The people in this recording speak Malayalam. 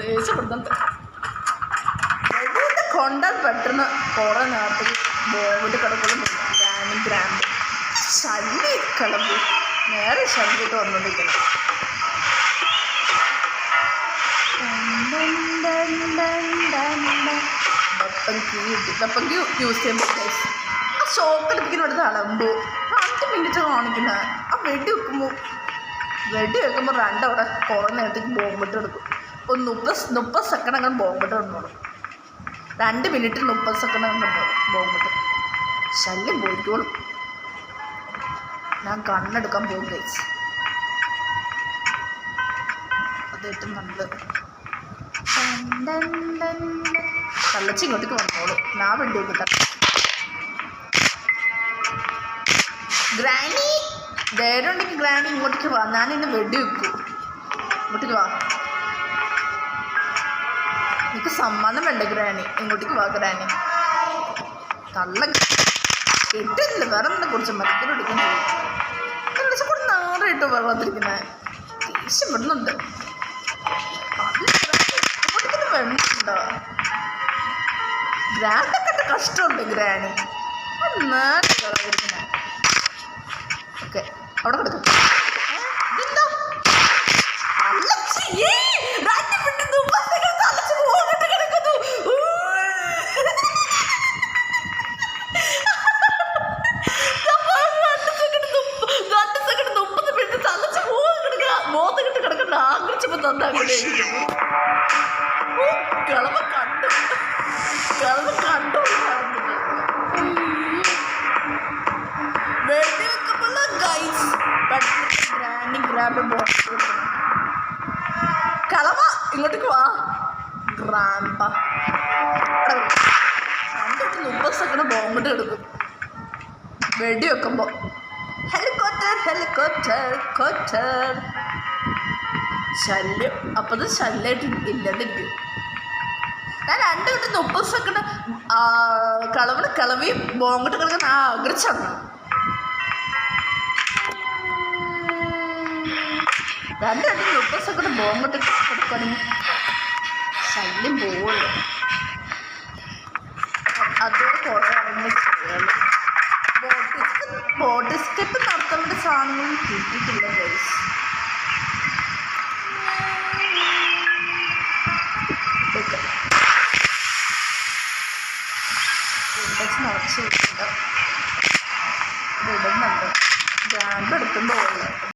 ദേഷ്യപ്പെടുന്നുണ്ട്. വെടിയിട്ട് കൊണ്ടാൽ പെട്ടെന്ന് കുറേ നേരത്തിൽ ബോംബിട്ട് കിടക്കുന്നു. ഗ്രാൻഡ് ശല്യ കിളമ്പ് നേരെ ശല്യമായിട്ട് വന്നുകൊണ്ടിരിക്കണം. വെപ്പങ്കി യൂസ് ചെയ്യുമ്പോൾ ആ ഷോപ്പിലിരിക്കുന്ന ഇവിടുത്തെ അളമ്പ് 5 മിനിറ്റ് കാണിക്കുന്നത്. ആ വെടി വെക്കുമ്പോൾ 2 അവിടെ കുറേ നേരത്തേക്ക് ബോംബിട്ട് എടുക്കും. ഒരു 30 സെക്കൻഡ് അങ്ങനെ ബോംബിട്ട് കിടന്നോളും. 2 മിനിറ്റ് 30 സെക്കൻഡ് അങ്ങനെ ബോംബിട്ട് ശല്യം പോയിക്കോളും. ഞാൻ കണ്ണെടുക്കാൻ പോകും ഗൈസ്. അത് ഏറ്റവും നല്ലത്. തള്ളച്ചി ഇങ്ങോട്ടേക്ക് വന്നോളും. ഞാൻ വെടി വെക്കട്ടെ. ഗ്രാനി ധൈര്യം ഉണ്ടെങ്കിൽ ഗ്രാനി ഇങ്ങോട്ടേക്ക് വാ. ഞാൻ ഇന്ന് വെടി വെക്കും. ഇങ്ങോട്ടേക്ക് വാ. എനിക്ക് സമ്മാനം വേണ്ട ഗ്രാനി. ഇങ്ങോട്ടേക്ക് വാ ഗ്രാനി. തള്ള ഇട്ടില്ല. വേറെ എന്താ കുറിച്ച് മരത്തിൽ എടുക്കാൻ ചെയ്യും. കൂടെ നാറിട്ടോ വെള്ളത്തിരിക്കുന്നത് ദേഷ്യപ്പെടുന്നുണ്ട്. ഇങ്ങോട്ടേക്കൊന്നും വെള്ളമുണ്ടോ? ഗ്രാൻഡൊക്കെ ഇട്ട് കഷ്ടമുണ്ട് ഗ്രാനി. നേരിടുന്നത്. ഓക്കെ അവിടെ കിടക്കും. ആഗ്രഹിച്ചപ്പോൾ തന്നങ്ങനെ കളവ കണ്ടു വെടി വെക്കുമ്പോൾ ഗൈസ് പെട്ടെന്ന് ഗ്രാബ് കളവ ഇങ്ങോട്ടേക്ക് വാ. ഗ്രാമ്പ 30 സെക്കൻഡ് ബോംബിട്ട് എടുക്കും വെടി വെക്കുമ്പോൾ. ഹെലികോപ്റ്റർ ശല്യം. അപ്പോൾ അത് ശല്യമായിട്ട് ഇല്ലെന്നിരിക്കും. ഞാൻ 2 മിനിറ്റ് 30 സെക്കൻഡ് കളവി ബോംബിട്ട് കിടക്കുന്ന ആഗ്രഹിച്ചെന്നു. 2 മിനിറ്റ് 30 സെക്കൻഡ് ബോംബിട്ട് കൊടുക്കുകയാണെങ്കിൽ ശല്യം പോവുള്ളൂ. അതോടെ കുറേ ഇറങ്ങി ചെയ്യുള്ളൂ. ബോട്ട് സ്കെപ്പ് നടത്താൻ വേണ്ടി സാധനങ്ങൾ കിട്ടിയിട്ടില്ല ഗൈസ്.